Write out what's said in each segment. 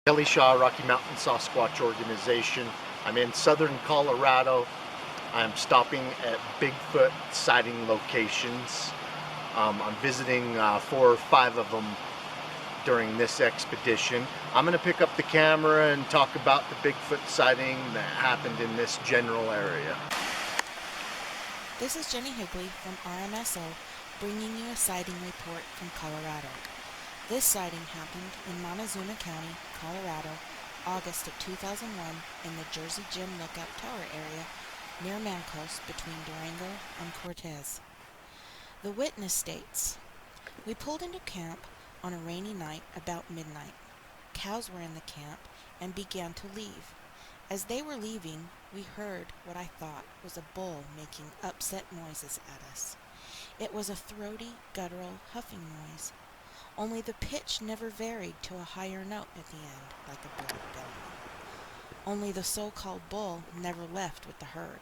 Kelly Shaw, Rocky Mountain Sasquatch Organization. I'm in southern Colorado. I'm stopping at Bigfoot sighting locations. I'm visiting 4 or 5 of them during this expedition. I'm going to pick up the camera and talk about the Bigfoot sighting that happened in this general area. This is Jenny Higley from RMSO, bringing you a sighting report from Colorado. This sighting happened in Montezuma County, Colorado, August of 2001 in the Jersey Gym Lookout Tower area near Mancos between Durango and Cortez. The witness states, "We pulled into camp on a rainy night about midnight. Cows were in the camp and began to leave. As they were leaving, we heard what I thought was a bull making upset noises at us. It was a throaty, guttural, huffing noise. Only the pitch never varied to a higher note at the end, like a bull bellowing. Only the so-called bull never left with the herd.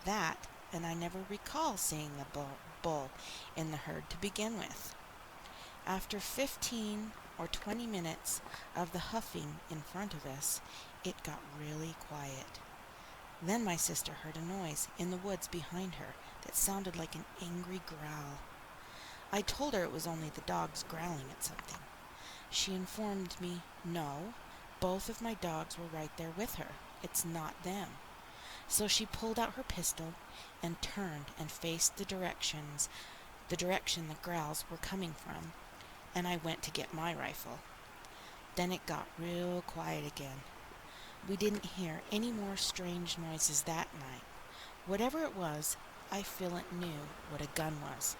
That, and I never recall seeing the bull in the herd to begin with. After 15 or 20 minutes of the huffing in front of us, it got really quiet. Then my sister heard a noise in the woods behind her that sounded like an angry growl. I told her it was only the dogs growling at something. She informed me, no, both of my dogs were right there with her. It's not them. So she pulled out her pistol and turned and faced the direction the growls were coming from, and I went to get my rifle. Then it got real quiet again. We didn't hear any more strange noises that night. Whatever it was, I feel it knew what a gun was.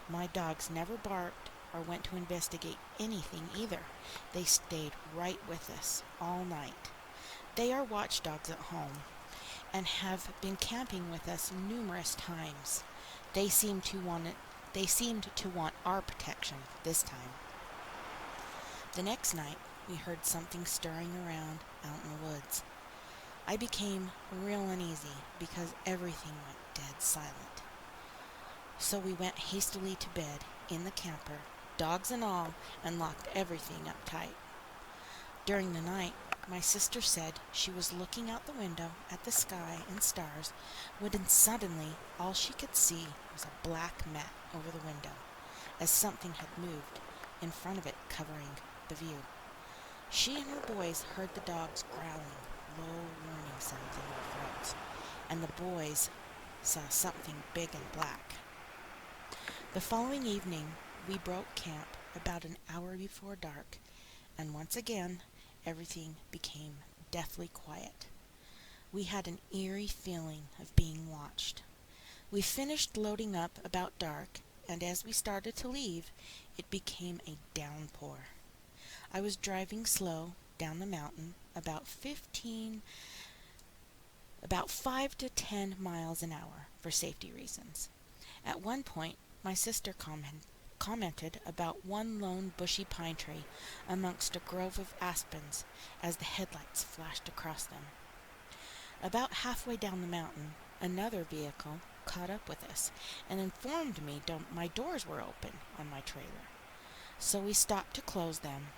My dogs never barked or went to investigate anything either. They stayed right with us all night. They are watchdogs at home and have been camping with us numerous times. They seemed to want our protection this time. The next night, we heard something stirring around out in the woods. I became real uneasy because everything went dead silent. So we went hastily to bed in the camper, dogs and all, and locked everything up tight. During the night, my sister said she was looking out the window at the sky and stars when suddenly all she could see was a black mat over the window, as something had moved in front of it, covering the view. She and her boys heard the dogs growling, low warning sounds in their throats, and the boys saw something big and black. The following evening, we broke camp about an hour before dark, and once again, everything became deathly quiet. We had an eerie feeling of being watched. We finished loading up about dark, and as we started to leave, it became a downpour. I was driving slow down the mountain, about 5 to 10 miles an hour for safety reasons. At one point, my sister commented about one lone bushy pine tree amongst a grove of aspens as the headlights flashed across them. About halfway down the mountain, another vehicle caught up with us and informed me my doors were open on my trailer. So we stopped to close them.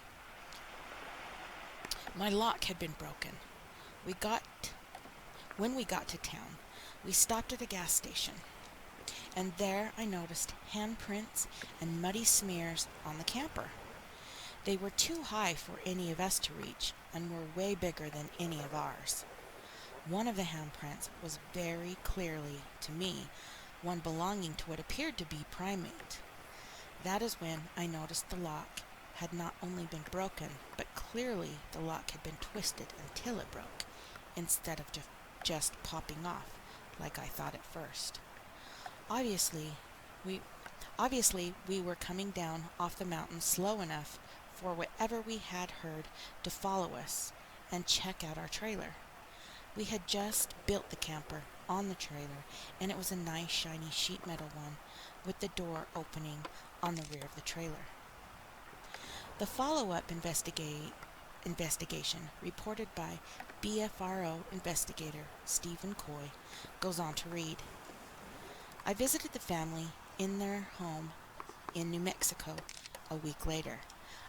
My lock had been broken. When we got to town, we stopped at a gas station, and there I noticed handprints and muddy smears on the camper. They were too high for any of us to reach and were way bigger than any of ours. One of the handprints was very clearly, to me, one belonging to what appeared to be primate. That is when I noticed the lock had not only been broken, but clearly the lock had been twisted until it broke, instead of just popping off, like I thought at first. Obviously, we were coming down off the mountain slow enough for whatever we had heard to follow us and check out our trailer. We had just built the camper on the trailer, and it was a nice shiny sheet metal one with the door opening on the rear of the trailer. The follow-up investigation reported by BFRO investigator Stephen Coy goes on to read, "I visited the family in their home in New Mexico a week later.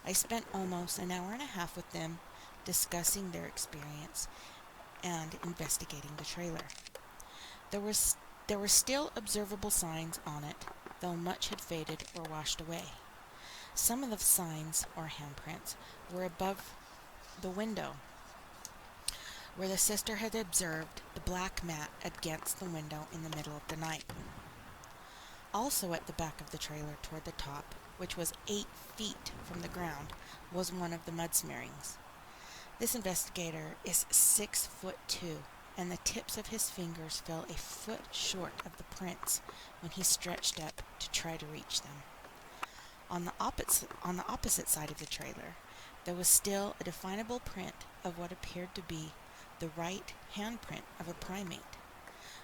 I spent almost an hour and a half with them discussing their experience and investigating the trailer. There were still observable signs on it, though much had faded or washed away. Some of the signs, or handprints, were above the window, where the sister had observed the black mat against the window in the middle of the night. Also at the back of the trailer toward the top, which was 8 feet from the ground, was one of the mud smearings. This investigator is 6'2", and the tips of his fingers fell a foot short of the prints when he stretched up to try to reach them. On the opposite side of the trailer, there was still a definable print of what appeared to be the right handprint of a primate.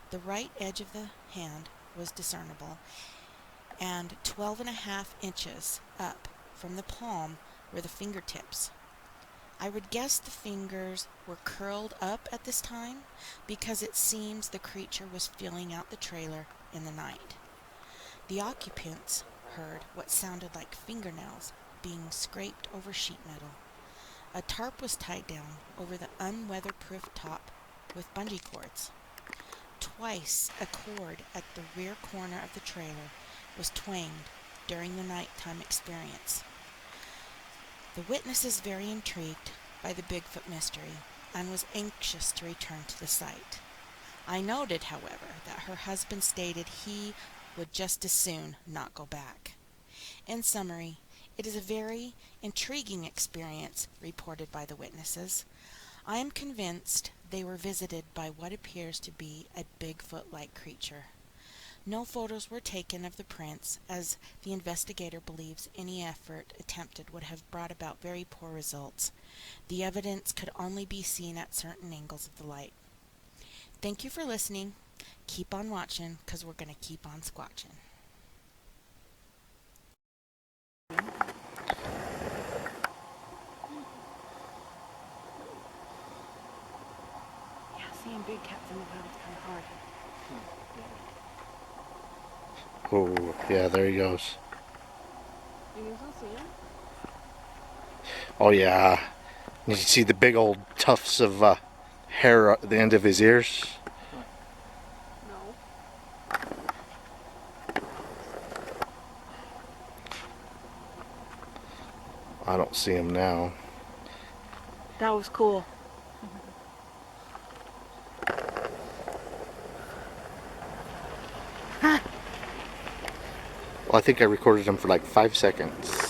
The right edge of the hand was discernible, and 12.5 inches up from the palm were the fingertips. I would guess the fingers were curled up at this time because it seems the creature was filling out the trailer in the night. The occupants heard what sounded like fingernails being scraped over sheet metal. A tarp was tied down over the unweatherproof top with bungee cords. Twice a cord at the rear corner of the trailer was twanged during the nighttime experience. The witness is very intrigued by the Bigfoot mystery and was anxious to return to the site. I noted, however, that her husband stated he would just as soon not go back. In summary, it is a very intriguing experience reported by the witnesses. I am convinced they were visited by what appears to be a Bigfoot-like creature. No photos were taken of the prints, as the investigator believes any effort attempted would have brought about very poor results. The evidence could only be seen at certain angles of the light. Thank you for listening. Keep on watching, 'cause we're going to keep on squatching. Yeah, seeing big cats in the wild is kind of hard. Oh, yeah, there he goes. You can still see him? Oh, yeah. You can see the big old tufts of hair at the end of his ears. No. I don't see him now. That was cool. Well, I think I recorded him for like 5 seconds.